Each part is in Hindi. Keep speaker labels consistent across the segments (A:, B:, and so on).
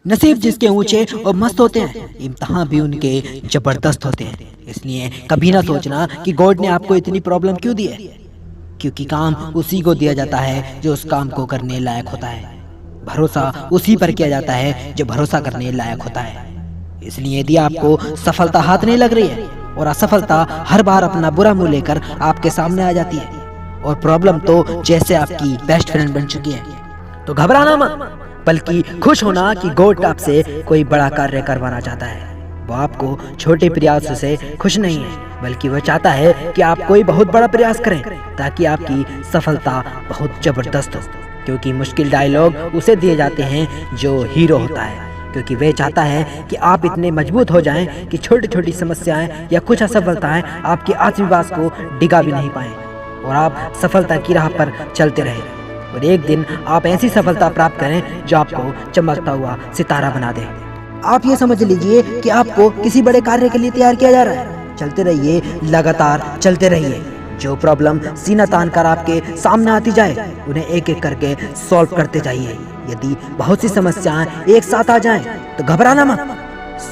A: नसीब जिसके ऊंचे और मस्त होते हैं, इम्तहान भी उनके जबरदस्त होते हैं। इसलिए कभी ना सोचना कि गॉड ने आपको इतनी प्रॉब्लम क्यों दी है, क्योंकि काम उसी को दिया जाता है जो उस काम को करने लायक होता है। भरोसा उसी पर किया जाता है जो भरोसा करने लायक होता है। इसलिए यदि आपको सफलता हाथ नहीं लग रही है और असफलता हर बार अपना बुरा मुंह लेकर आपके सामने आ जाती है और प्रॉब्लम तो जैसे आपकी बेस्ट फ्रेंड बन चुकी है, तो घबराना मत, बल्कि खुश होना कि गॉड आपसे कोई बड़ा कार्य करवाना चाहता है। वो आपको छोटे प्रयास से खुश नहीं है, बल्कि वह चाहता है कि आप कोई बहुत बड़ा प्रयास करें ताकि आपकी सफलता बहुत जबरदस्त हो। क्योंकि मुश्किल डायलॉग उसे दिए जाते हैं जो हीरो होता है, क्योंकि वह चाहता है कि आप इतने मजबूत हो जाएं कि छोटी छोटी समस्याएं या कुछ असफलताएं आपके आत्मविश्वास को डिगा भी नहीं पाएं और आप सफलता की राह पर चलते रहें और एक दिन आप ऐसी सफलता प्राप्त करें जो आपको चमकता हुआ सितारा बना दे। आप ये समझ लीजिए कि आपको किसी बड़े कार्य के लिए तैयार किया जा रहा है। चलते रहिए, लगातार चलते रहिए। जो प्रॉब्लम सीना तान कर आपके सामने आती जाए उन्हें एक एक करके सॉल्व करते जाइए। यदि बहुत सी समस्याएं एक साथ आ जाएं तो घबराना मत,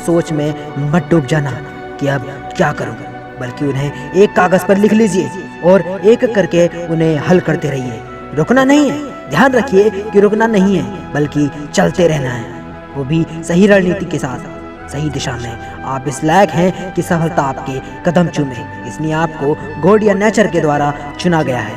A: सोच में मत डूब जाना कि अब क्या करूं, बल्कि उन्हें एक कागज पर लिख लीजिए और एक एक करके उन्हें हल करते रहिए। रुकना नहीं है, ध्यान रखिए कि रुकना नहीं है बल्कि चलते रहना है, वो भी सही रणनीति के साथ, सही दिशा में। आप इस लायक हैं कि सफलता आपके कदम चूमे, इसलिए आपको गॉड या नेचर के द्वारा चुना गया है।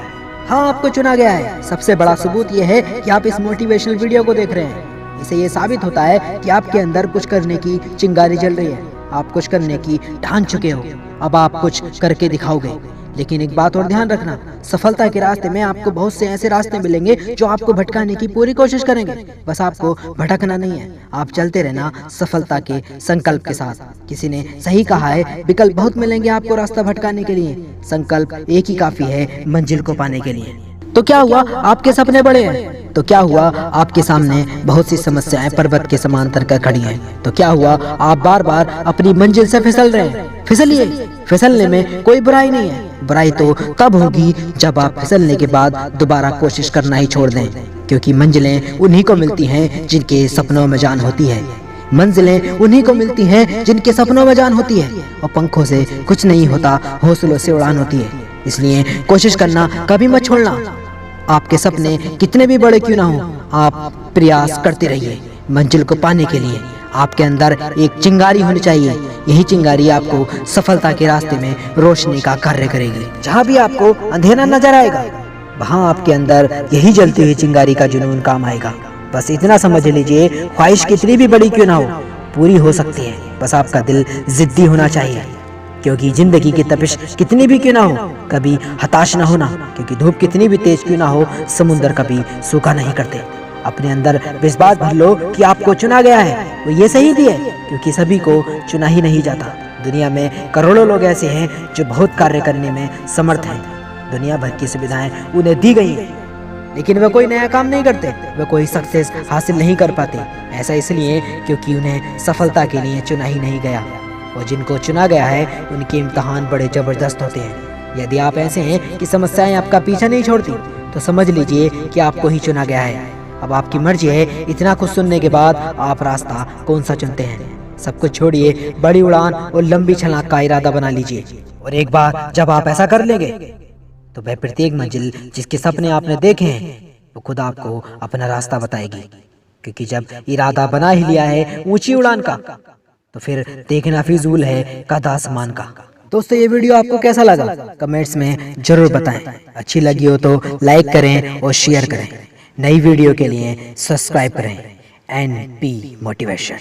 A: हाँ, आपको चुना गया है। सबसे बड़ा सबूत यह है कि आप इस मोटिवेशनल वीडियो को देख रहे हैं। इससे ये साबित होता है कि आपके अंदर कुछ करने की चिंगारी जल रही है। आप कुछ करने की ठान चुके हो, अब आप कुछ करके दिखाओगे। लेकिन एक बात और ध्यान रखना, सफलता के रास्ते में आपको बहुत से ऐसे रास्ते मिलेंगे जो आपको भटकाने की पूरी कोशिश करेंगे। बस आपको भटकना नहीं है, आप चलते रहना सफलता के संकल्प के साथ। किसी ने सही कहा है, विकल्प बहुत मिलेंगे आपको रास्ता भटकाने के लिए, संकल्प एक ही काफी है मंजिल को पाने के लिए। तो क्या हुआ, आपके सपने बड़े हैं? तो क्या हुआ, आपके सामने बहुत सी समस्याएं पर्वत के समांतर कर खड़ी हैं? तो क्या हुआ, आप बार बार अपनी मंजिल से फिसल रहे हैं? फिसलिए, फिसलने में कोई बुराई नहीं है। बुराई तो तब होगी जब आप फिसलने के बाद दोबारा कोशिश करना ही छोड़ दें, क्योंकि मंजिलें उन्हीं को मिलती हैं जिनके सपनों में जान होती है। मंजिलें उन्हीं को मिलती हैं जिनके सपनों में जान होती है, और पंखों से कुछ नहीं होता, हौसलों से उड़ान होती है। इसलिए कोशिश करना कभी मत छोड़ना। आपके सपने कितने भी बड़े क्यों ना हो, आप प्रयास करते रहिए मंजिल को पाने के लिए। आपके अंदर एक चिंगारी होनी चाहिए, यही चिंगारी आपको सफलता के रास्ते में रोशनी का कार्य करेगी। जहाँ भी आपको अंधेरा नजर आएगा, वहाँ आपके अंदर यही जलती हुई चिंगारी का जुनून काम आएगा। बस इतना समझ लीजिए, ख्वाहिश कितनी भी बड़ी क्यों ना हो, पूरी हो सकती है। बस आपका दिल जिद्दी होना चाहिए, क्योंकि जिंदगी की तपिश कितनी भी क्यों ना हो, कभी हताश ना होना, क्योंकि धूप कितनी भी तेज क्यों ना हो, समुद्र कभी सूखा नहीं करते। अपने अंदर विश्वास भर लो कि आपको चुना गया है, वो ये सही भी है, क्योंकि सभी को चुना ही नहीं जाता। दुनिया में करोड़ों लोग ऐसे हैं जो बहुत कार्य करने में समर्थ हैं। दुनिया भर की सुविधाएं उन्हें दी गई हैं, लेकिन वे कोई नया काम नहीं करते, वे कोई सक्सेस हासिल नहीं कर पाते। ऐसा इसलिए क्योंकि उन्हें सफलता के लिए चुना ही नहीं गया, और जिनको चुना गया है उनके इम्तहान बड़े जबरदस्त होते हैं। यदि आप ऐसे हैं कि समस्याएं आपका पीछा नहीं छोड़ती, तो समझ लीजिए कि आपको ही चुना गया है। अब आपकी मर्जी है, इतना कुछ सुनने के बाद आप रास्ता कौन सा चुनते हैं। सब कुछ छोड़िए, बड़ी उड़ान और लंबी छलांग का इरादा बना लीजिए, और एक बार जब आप ऐसा कर लेंगे तो वह प्रत्येक मंजिल जिसके सपने आपने देखे हैं वो खुद आपको अपना रास्ता बताएगी। क्योंकि जब इरादा बना ही लिया है ऊंची उड़ान का, तो फिर देखना फिजूल है कद आसमान का। दोस्तों, ये वीडियो आपको कैसा लगा कमेंट्स में जरूर बताएं। अच्छी लगी हो तो लाइक करें और शेयर करें। नई वीडियो के लिए सब्सक्राइब करें। NP motivation.